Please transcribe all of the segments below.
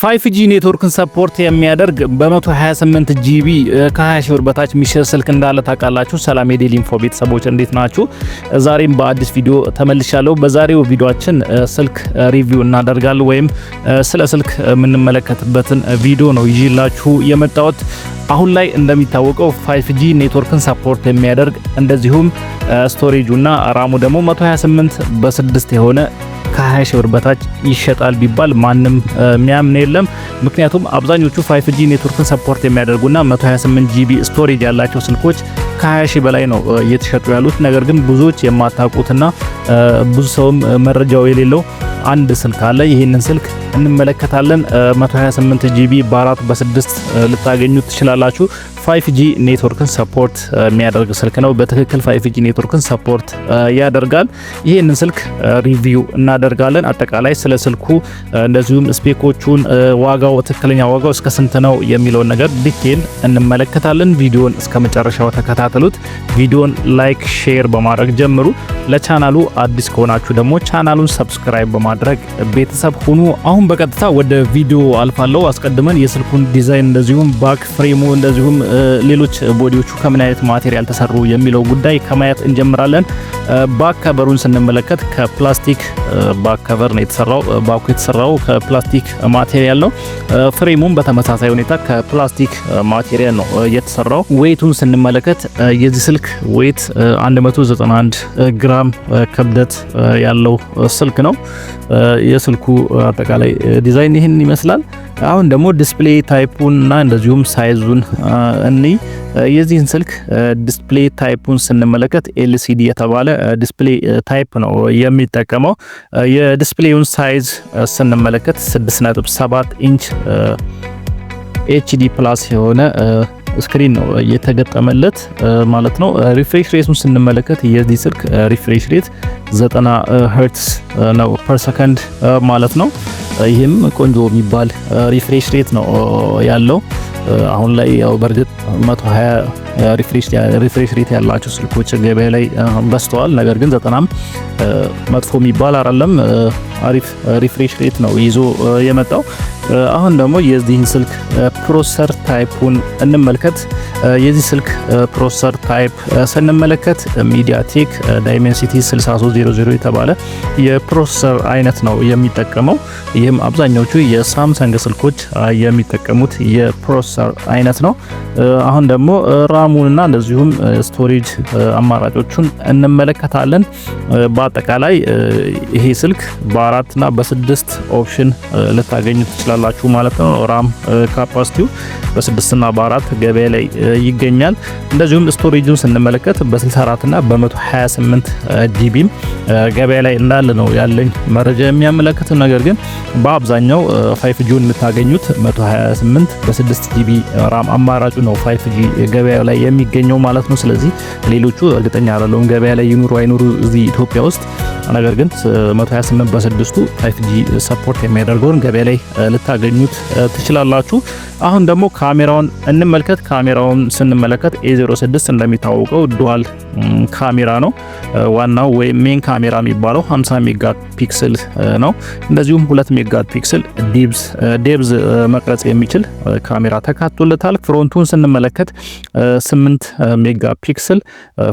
5G ኔትወርክን ሰፖርት የሚያደርግ በ128 ጂቢ ከ20 ሺህ ብር በታች የሚሸጥ ስልክ እንዳለ ታውቃላችሁ። ሰላም የዴሊ ኢንፎ ቤተሰቦች እንዴት ናችሁ? ዛሬም በአዲስ ቪዲዮ ተመልሻለሁ። በዛሬው ቪዲዮአችን ስልክ ሪቪው እናደርጋለን ወይም ስለ ስልክ የምንመለከትበትን ቪዲዮ ነው ይዤላችሁ የመጣሁት። አሁን ላይ እንደሚታወቀው 5G ኔትወርክን ሰፖርት የሚያደርግ እንደዚሁም ስቶሬጁና ራሙ ደግሞ 128 በ6 የሆነ ከ20 ሺህ ብር በታች ይሸጣል ቢባል ማንም የሚያምን የለም። ምክንያቱም አብዛኞቹ 5G ኔትወርክን ሰፖርት የሚያደርጉና 128 GB ስቶሬጅ ያላቸው ስልኮች ከ20 ሺህ በላይ ነው እየተሸጡ ያሉት። ነገር ግን ብዙዎች የማታውቁትና ብዙ ሰውም መረጃው የሌለው አንድ ስልክ አለ። ይሄንን ስልክ እንመለከታለን። 128 GB በ4 በ6 ልታገኙ ትችላላችሁ። 5G ኔትወርክን ሰፖርት የሚያደርግ ስልክ ነው። በትክክል 5G ኔትወርክን ሰፖርት ያደርጋል። ይሄንን ስልክ ሪቪው እናደርጋለን። አጠቃላይ ስለ ስልኩ እንደዚሁም ስፔኮቹን፣ ዋጋው፣ ትክክለኛ ዋጋው እስከ ስንት ነው የሚለውን ነገር ዲቴል እንመለከታለን። ቪዲዮን እስከ መጨረሻው ተከታተሉት። ቪዲዮን ላይክ፣ ሼር በማድረግ ጀምሩ። ለቻናሉ አዲስ ከሆናችሁ ደግሞ ቻናሉን ሰብስክራይብ በማድረግ ቤተሰብ ሁኑ። አሁን በቀጥታ ወደ ቪዲዮ አልፋለሁ። አስቀድመን የስልኩን ዲዛይን እንደዚሁም ባክ ፍሬሙ እንደዚሁም ሌሎች ቦዲዎቹ ከምን አይነት ማቴሪያል ተሰሩ የሚለው ጉዳይ ከማየት እንጀምራለን። ባክ ከቨሩን ስንመለከት ከፕላስቲክ ባክ ከቨር ነው የተሰራው። ባኩ የተሰራው ከፕላስቲክ ማቴሪያል ነው። ፍሬሙም በተመሳሳይ ሁኔታ ከፕላስቲክ ማቴሪያል ነው የተሰራው። ዌይቱን ስንመለከት የዚህ ስልክ ዌይት 191 ግራም ክብደት ያለው ስልክ ነው። የስልኩ አጠቃላይ ዲዛይን ይህን ይመስላል። አሁን ደግሞ ዲስፕሌይ ታይፑን እና እንደዚሁም ሳይዙን የዚህን ስልክ ዲስፕሌይ ታይፑን ስንመለከት LCD የተባለ ዲስፕሌይ ታይፕ ነው የሚጠቀመው። የዲስፕሌዩን ሳይዝ ስንመለከት 6.7 ኢንች HD ፕላስ የሆነ ስክሪን ነው የተገጠመለት ማለት ነው። ሪፍሬሽ ሬቱን ስንመለከት የዚህ ስልክ ሪፍሬሽ ሬት 90 ሄርትዝ ነው ፐር ሰከንድ ማለት ነው። ይህም ቆንጆ የሚባል ሪፍሬሽ ሬት ነው ያለው። አሁን ላይ ያው በርግጥ 120 ሪፍሬሽ ሬት ያላቸው ስልኮች ገበያ ላይ በዝተዋል። ነገር ግን 90ም መጥፎ የሚባል አይደለም። አሪፍ ሪፍሬሽ ሬት ነው ይዞ የመጣው። አሁን ደግሞ የዚህን ስልክ ፕሮሰሰር ታይፑን እንመልከት። የዚህ ስልክ ፕሮሰሰር ታይፕ ስንመለከት ሚዲያቴክ ዳይሜንሲቲ 6300 የተባለ የፕሮሰሰር አይነት ነው የሚጠቀመው። ይህም አብዛኛዎቹ የሳምሰንግ ስልኮች የሚጠቀሙት የፕሮሰሰር አይነት ነው። አሁን ደግሞ ራሙንና እንደዚሁም ስቶሬጅ አማራጮቹን እንመለከታለን። በአጠቃላይ ይሄ ስልክ በ4 እና በ6 ኦፕሽን ልታገኙ ትችላላችሁ ማለት ነው። ራም ካፓሲቲው በ6 እና በ4 ገበያ ላይ ይገኛል። እንደዚሁም ስቶሬጁን ስንመለከት በ64 እና በ128 ጂቢ ገበያ ላይ እንዳለ ነው ያለኝ መረጃ የሚያመለክተው። ነገር ግን በአብዛኛው 5Gን የምታገኙት 128 በ6 ጂቢ ራም አማራጩ ነው 5G ገበያ ላይ የሚገኘው ማለት ነው። ስለዚህ ሌሎቹ እርግጠኛ አይደለሁም ገበያ ላይ ይኑሩ አይኑሩ እዚህ ኢትዮጵያ ውስጥ። ነገር ግን 128 በ6ቱ 5G ሰፖርት የሚያደርገውን ገበያ ላይ ልታገኙት ትችላላችሁ። አሁን ደግሞ ካሜራውን እንመልከት። ካሜራውን ስንመለከት A06 እንደሚታወቀው ዱዋል ካሜራ ነው። ዋናው ወይም ሜን ካሜራ የሚባለው 50 ሜጋ ፒክስል ነው። እንደዚሁም 2 ሜጋ ፒክስል ዴብዝ መቅረጽ የሚችል ካሜራ ተካቶለታል። ፍሮንቱን ስንመለከት 8 ሜጋ ፒክስል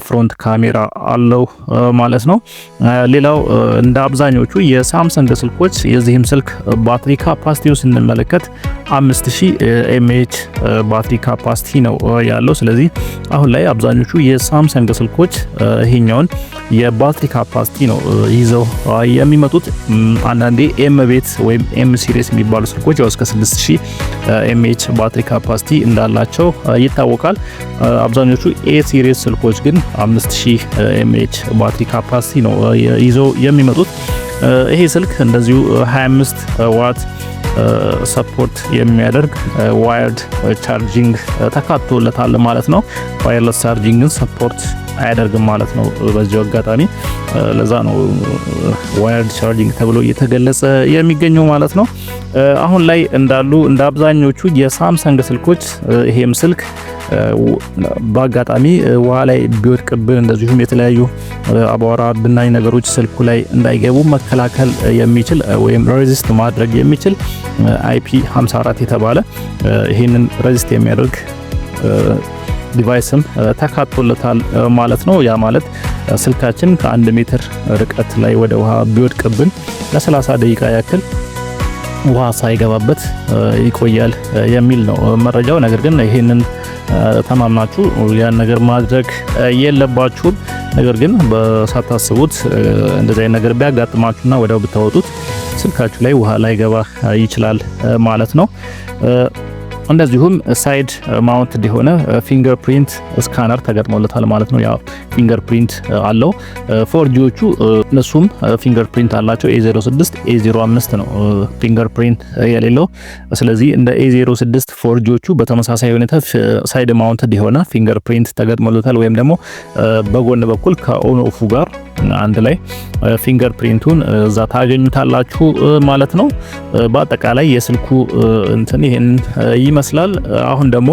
ፍሮንት ካሜራ አለው ማለት ነው። ሌላው እንደ አብዛኞቹ የሳምሰንግ ስልኮች የዚህም ስልክ ባትሪ ካፓሲቲው ስንመለከት 5000 mAh ባትሪ ካፓሲቲ ነው ያለው። ስለዚህ አሁን ላይ አብዛኞቹ የሳምሰንግ ስልኮች ይሄኛውን የባትሪ ካፓሲቲ ነው ይዘው የሚመጡት። አንዳንዴ ኤም ቤት ወይም ኤም ሲሪስ የሚባሉ ስልኮች ያው እስከ 6000 mAh ባትሪ ካፓሲቲ እንዳላቸው ይታወቃል። አብዛኞቹ ኤ ሲሪስ ስልኮች ግን 5000 mAh ባትሪ ካፓሲቲ ነው ይዘው የሚመጡት። ይሄ ስልክ እንደዚሁ 25 ዋት ሰፖርት የሚያደርግ ዋየርድ ቻርጂንግ ተካቶለታል ማለት ነው። ዋየርለስ ቻርጂንግን ሰፖርት አያደርግም ማለት ነው። በዚህ አጋጣሚ ለዛ ነው ዋየርድ ቻርጂንግ ተብሎ እየተገለጸ የሚገኘው ማለት ነው። አሁን ላይ እንደ አብዛኞቹ የሳምሰንግ ስልኮች ይሄም ስልክ በአጋጣሚ ውሃ ላይ ቢወድቅብን እንደዚሁም የተለያዩ አቧራ ብናኝ ነገሮች ስልኩ ላይ እንዳይገቡ መከላከል የሚችል ወይም ሬዚስት ማድረግ የሚችል IP54 የተባለ ይሄንን ሬዚስት የሚያደርግ ዲቫይስም ተካቶለታል ማለት ነው። ያ ማለት ስልካችን ከ1 ሜትር ርቀት ላይ ወደ ውሃ ቢወድቅብን ለ30 ደቂቃ ያክል ውሃ ሳይገባበት ይቆያል የሚል ነው መረጃው። ነገር ግን ይሄንን ተማምናችሁ ያን ነገር ማድረግ የለባችሁም። ነገር ግን በሳታስቡት እንደዚህ አይነት ነገር ቢያጋጥማችሁና ወዲያው ብታወጡት ስልካችሁ ላይ ውሃ ላይ ገባ ይችላል ማለት ነው። እንደዚሁም ሳይድ ማውንትድ የሆነ ፊንገርፕሪንት ስካነር ተገጥሞለታል ማለት ነው። ያ ፊንገርፕሪንት አለው። ፎርጂዎቹ እነሱም ፊንገርፕሪንት አላቸው። A06 A05 ነው ፊንገርፕሪንት የሌለው። ስለዚህ እንደ A06 ፎርጂዎቹ በተመሳሳይ ሁኔታ ሳይድ ማውንትድ የሆነ ፊንገርፕሪንት ተገጥሞለታል። ወይም ደግሞ በጎን በኩል ከኦን ኦፉ ጋር አንድ ላይ ፊንገርፕሪንቱን እዛ ታገኙታላችሁ ማለት ነው። በአጠቃላይ የስልኩ እንትን ይሄን ይመስላል። አሁን ደግሞ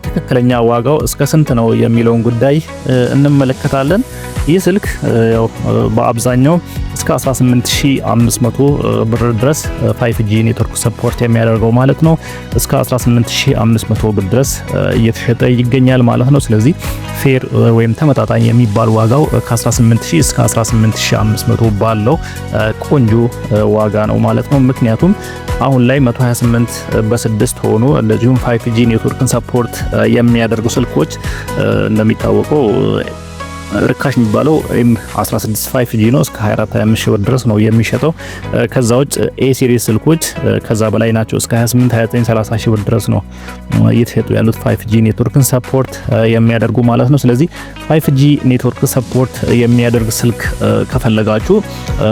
ትክክለኛ ዋጋው እስከ ስንት ነው የሚለውን ጉዳይ እንመለከታለን። ይህ ስልክ ያው በአብዛኛው እስከ 18500 ብር ድረስ 5G ኔትወርክ ሰፖርት የሚያደርገው ማለት ነው እስከ 18500 ብር ድረስ እየተሸጠ ይገኛል ማለት ነው። ስለዚህ ፌር ወይም ተመጣጣኝ የሚባል ዋጋው ከ18000 እስከ 18500 ባለው ቆንጆ ዋጋ ነው ማለት ነው። ምክንያቱም አሁን ላይ 128 በ6 ሆኖ እንደዚሁም 5G ኔትወርክን ሰፖርት የሚያደርጉ ስልኮች እንደሚታወቀው ርካሽ የሚባለው M16 5G ነው። እስከ 24-25 ሺህ ብር ድረስ ነው የሚሸጠው። ከዛ ውጭ A ሲሪስ ስልኮች ከዛ በላይ ናቸው። እስከ 28-29-30 ሺህ ብር ድረስ ነው እየተሸጡ ያሉት 5G ኔትወርክን ሰፖርት የሚያደርጉ ማለት ነው። ስለዚህ 5G ኔትወርክ ሰፖርት የሚያደርግ ስልክ ከፈለጋችሁ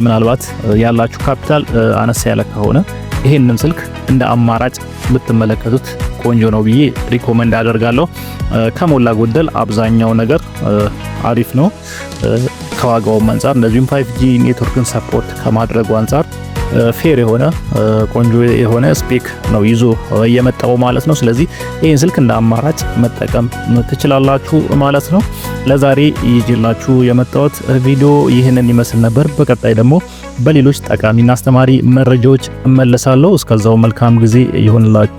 ምናልባት ያላችሁ ካፒታል አነስ ያለ ከሆነ ይሄንን ስልክ እንደ አማራጭ ብትመለከቱት ቆንጆ ነው ብዬ ሪኮመንድ አደርጋለሁ። ከሞላ ጎደል አብዛኛው ነገር አሪፍ ነው ከዋጋውም አንፃር እንደዚሁም 5G ኔትወርክን ሰፖርት ከማድረጉ አንፃር ፌር የሆነ ቆንጆ የሆነ ስፔክ ነው ይዞ የመጣው ማለት ነው። ስለዚህ ይህን ስልክ እንደ አማራጭ መጠቀም ትችላላችሁ ማለት ነው። ለዛሬ ይዤላችሁ የመጣሁት ቪዲዮ ይህንን ይመስል ነበር። በቀጣይ ደግሞ በሌሎች ጠቃሚና አስተማሪ መረጃዎች እመለሳለሁ። እስከዛው መልካም ጊዜ ይሁንላችሁ።